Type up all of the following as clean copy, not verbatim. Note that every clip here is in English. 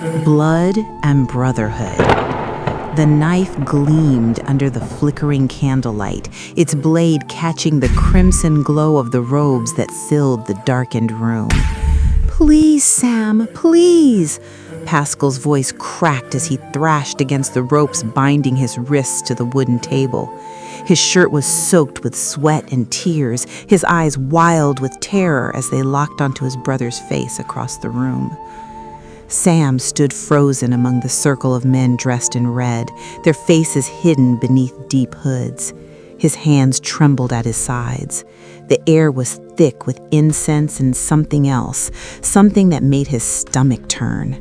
Blood and brotherhood. The knife gleamed under the flickering candlelight, its blade catching the crimson glow of the robes that filled the darkened room. "Please, Sam, please!" Paschal's voice cracked as he thrashed against the ropes binding his wrists to the wooden table. His shirt was soaked with sweat and tears, his eyes wild with terror as they locked onto his brother's face across the room. Sam stood frozen among the circle of men dressed in red, their faces hidden beneath deep hoods. His hands trembled at his sides. The air was thick with incense and something else, something that made his stomach turn.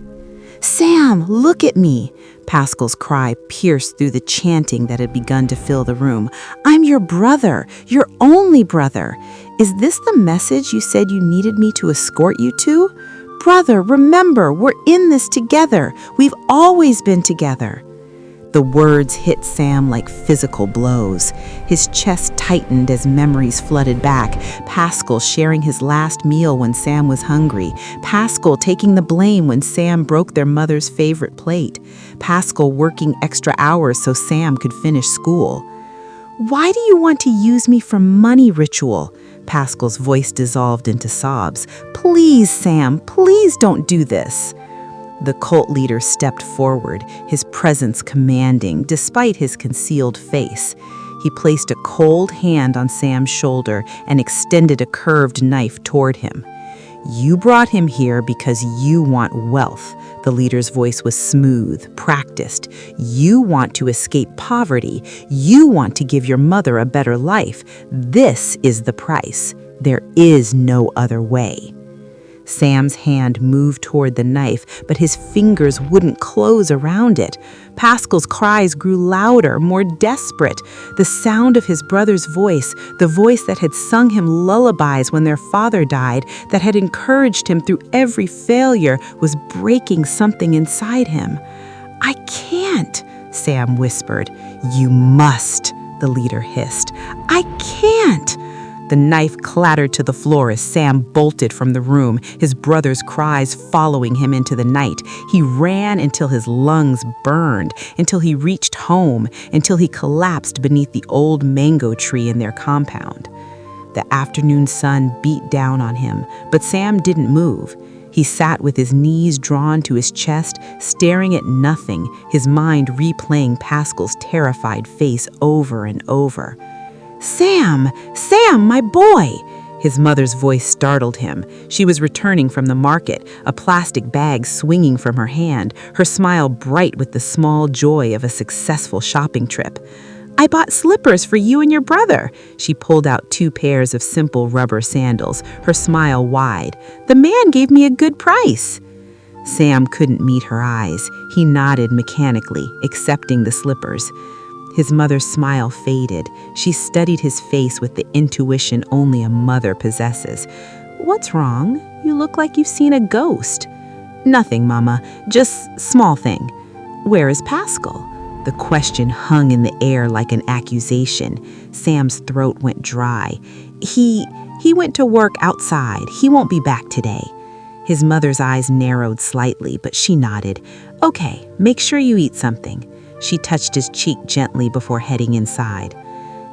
"Sam, look at me!" Paschal's cry pierced through the chanting that had begun to fill the room. "I'm your brother, your only brother. Is this the message you said you needed me to escort you to? Brother, remember, we're in this together. We've always been together." The words hit Sam like physical blows. His chest tightened as memories flooded back. Paschal sharing his last meal when Sam was hungry. Paschal taking the blame when Sam broke their mother's favorite plate. Paschal working extra hours so Sam could finish school. "Why do you want to use me for money, Ritual?" Paschal's voice dissolved into sobs. "Please, Sam, please don't do this." The cult leader stepped forward, his presence commanding, despite his concealed face. He placed a cold hand on Sam's shoulder and extended a curved knife toward him. "You brought him here because you want wealth." The leader's voice was smooth, practiced. "You want to escape poverty. You want to give your mother a better life. This is the price. There is no other way." Sam's hand moved toward the knife, but his fingers wouldn't close around it. Paschal's cries grew louder, more desperate. The sound of his brother's voice, the voice that had sung him lullabies when their father died, that had encouraged him through every failure, was breaking something inside him. "I can't," Sam whispered. "You must," the leader hissed. "I can't." The knife clattered to the floor as Sam bolted from the room, his brother's cries following him into the night. He ran until his lungs burned, until he reached home, until he collapsed beneath the old mango tree in their compound. The afternoon sun beat down on him, but Sam didn't move. He sat with his knees drawn to his chest, staring at nothing, his mind replaying Paschal's terrified face over and over. "Sam! Sam, my boy!" His mother's voice startled him. She was returning from the market, a plastic bag swinging from her hand, her smile bright with the small joy of a successful shopping trip. "I bought slippers for you and your brother." She pulled out 2 pairs of simple rubber sandals, her smile wide. "The man gave me a good price." Sam couldn't meet her eyes. He nodded mechanically, accepting the slippers. His mother's smile faded. She studied his face with the intuition only a mother possesses. "What's wrong? You look like you've seen a ghost." "Nothing, Mama. Just small thing." "Where is Paschal?" The question hung in the air like an accusation. Sam's throat went dry. He went to work outside. He won't be back today." His mother's eyes narrowed slightly, but she nodded. "Okay, make sure you eat something." She touched his cheek gently before heading inside.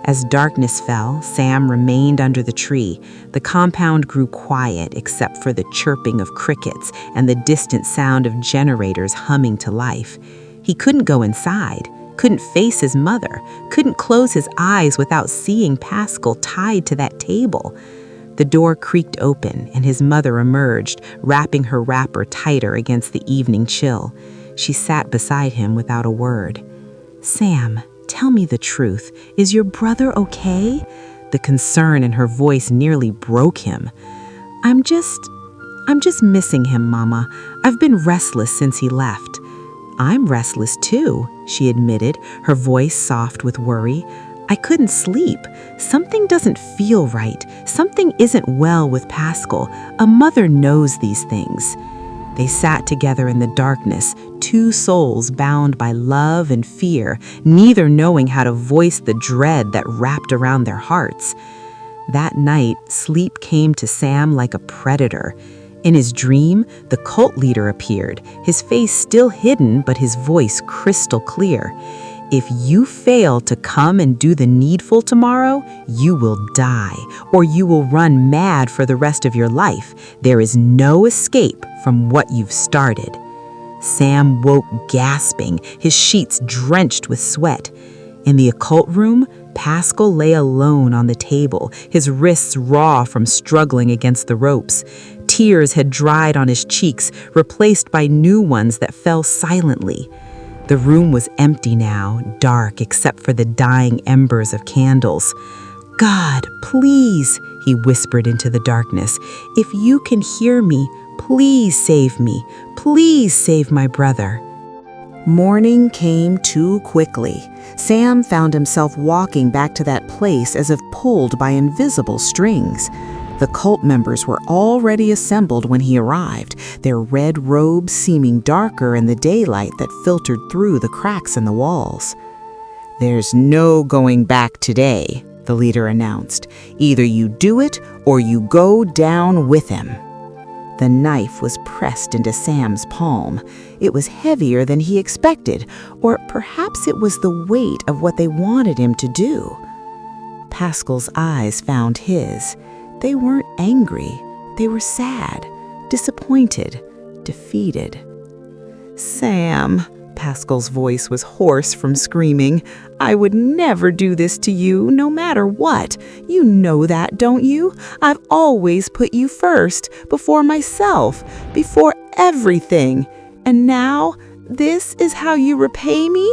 As darkness fell, Sam remained under the tree. The compound grew quiet except for the chirping of crickets and the distant sound of generators humming to life. He couldn't go inside, couldn't face his mother, couldn't close his eyes without seeing Paschal tied to that table. The door creaked open and his mother emerged, wrapping her wrapper tighter against the evening chill. She sat beside him without a word. "Sam, tell me the truth. Is your brother okay?" The concern in her voice nearly broke him. I'm just missing him, Mama. I've been restless since he left." "I'm restless too," she admitted, her voice soft with worry. "I couldn't sleep. Something doesn't feel right. Something isn't well with Paschal. A mother knows these things." They sat together in the darkness, 2 souls bound by love and fear, neither knowing how to voice the dread that wrapped around their hearts. That night, sleep came to Sam like a predator. In his dream, the cult leader appeared, his face still hidden but his voice crystal clear. If you fail to come and do the needful tomorrow, you will die, or you will run mad for the rest of your life. There is no escape from what you've started. Sam woke gasping, his sheets drenched with sweat. In the occult room, Paschal lay alone on the table, his wrists raw from struggling against the ropes. Tears had dried on his cheeks, replaced by new ones that fell silently. The room was empty now, dark except for the dying embers of candles. "God, please," he whispered into the darkness, "if you can hear me, please save me. Please save my brother." Morning came too quickly. Sam found himself walking back to that place as if pulled by invisible strings. The cult members were already assembled when he arrived, their red robes seeming darker in the daylight that filtered through the cracks in the walls. "There's no going back today," the leader announced. "Either you do it or you go down with him." The knife was pressed into Sam's palm. It was heavier than he expected, or perhaps it was the weight of what they wanted him to do. Paschal's eyes found his. They weren't angry. They were sad, disappointed, defeated. "Sam," Paschal's voice was hoarse from screaming, "I would never do this to you, no matter what. You know that, don't you? I've always put you first, before myself, before everything. And now, this is how you repay me?"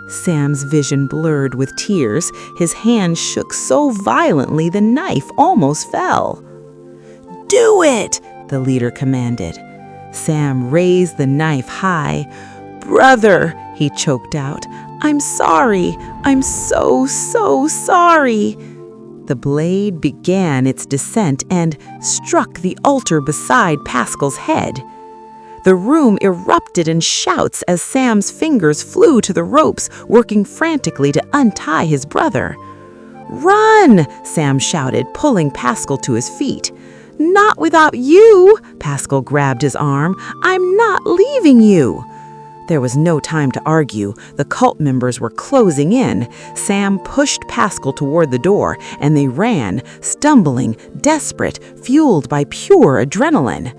Sam's vision blurred with tears. His hand shook so violently the knife almost fell. "Do it!" the leader commanded. Sam raised the knife high. "Brother," he choked out, "I'm sorry. I'm so sorry." The blade began its descent and struck the altar beside Paschal's head. The room erupted in shouts as Sam's fingers flew to the ropes, working frantically to untie his brother. "Run!" Sam shouted, pulling Paschal to his feet. "Not without you!" Paschal grabbed his arm. "I'm not leaving you!" There was no time to argue. The cult members were closing in. Sam pushed Paschal toward the door, and they ran, stumbling, desperate, fueled by pure adrenaline.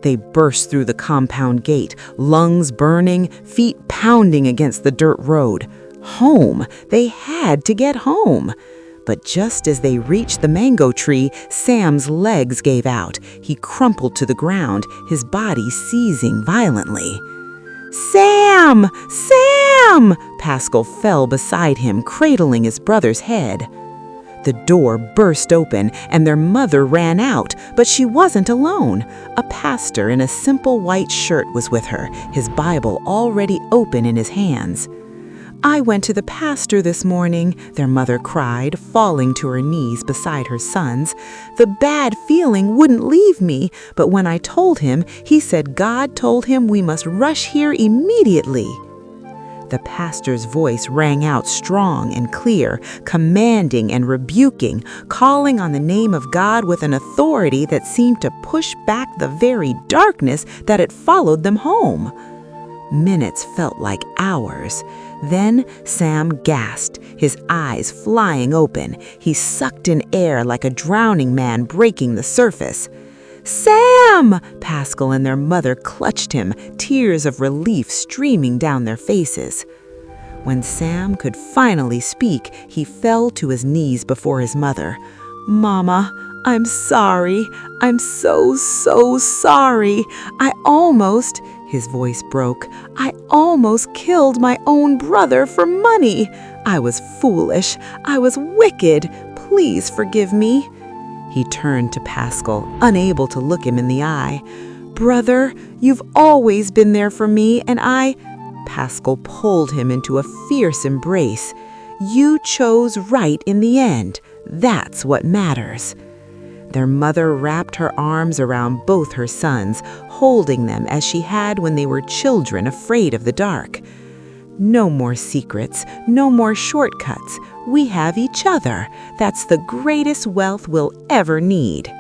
They burst through the compound gate, lungs burning, feet pounding against the dirt road. Home! They had to get home! But just as they reached the mango tree, Sam's legs gave out. He crumpled to the ground, his body seizing violently. "Sam! Sam!" Paschal fell beside him, cradling his brother's head. The door burst open, and their mother ran out, but she wasn't alone. A pastor in a simple white shirt was with her, his Bible already open in his hands. "I went to the pastor this morning," their mother cried, falling to her knees beside her sons. "The bad feeling wouldn't leave me, but when I told him, he said God told him we must rush here immediately." The pastor's voice rang out strong and clear, commanding and rebuking, calling on the name of God with an authority that seemed to push back the very darkness that had followed them home. Minutes felt like hours. Then Sam gasped, his eyes flying open. He sucked in air like a drowning man breaking the surface. "Sam!" Paschal and their mother clutched him, tears of relief streaming down their faces. When Sam could finally speak, he fell to his knees before his mother. "Mama, I'm sorry. I'm so sorry. His voice broke. "I almost killed my own brother for money. I was foolish. I was wicked. Please forgive me." He turned to Paschal, unable to look him in the eye. "Brother, you've always been there for me, and Paschal pulled him into a fierce embrace. "You chose right in the end. That's what matters." Their mother wrapped her arms around both her sons, holding them as she had when they were children afraid of the dark. "No more secrets, no more shortcuts. We have each other. That's the greatest wealth we'll ever need."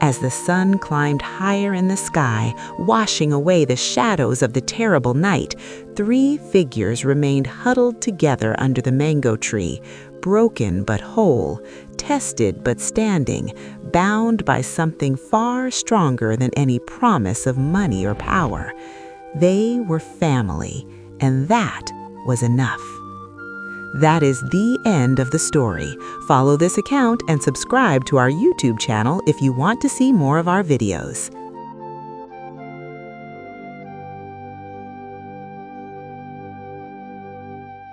As the sun climbed higher in the sky, washing away the shadows of the terrible night, 3 figures remained huddled together under the mango tree, broken but whole, tested but standing, bound by something far stronger than any promise of money or power. They were family, and that was enough. That is the end of the story. Follow this account and subscribe to our YouTube channel if you want to see more of our videos.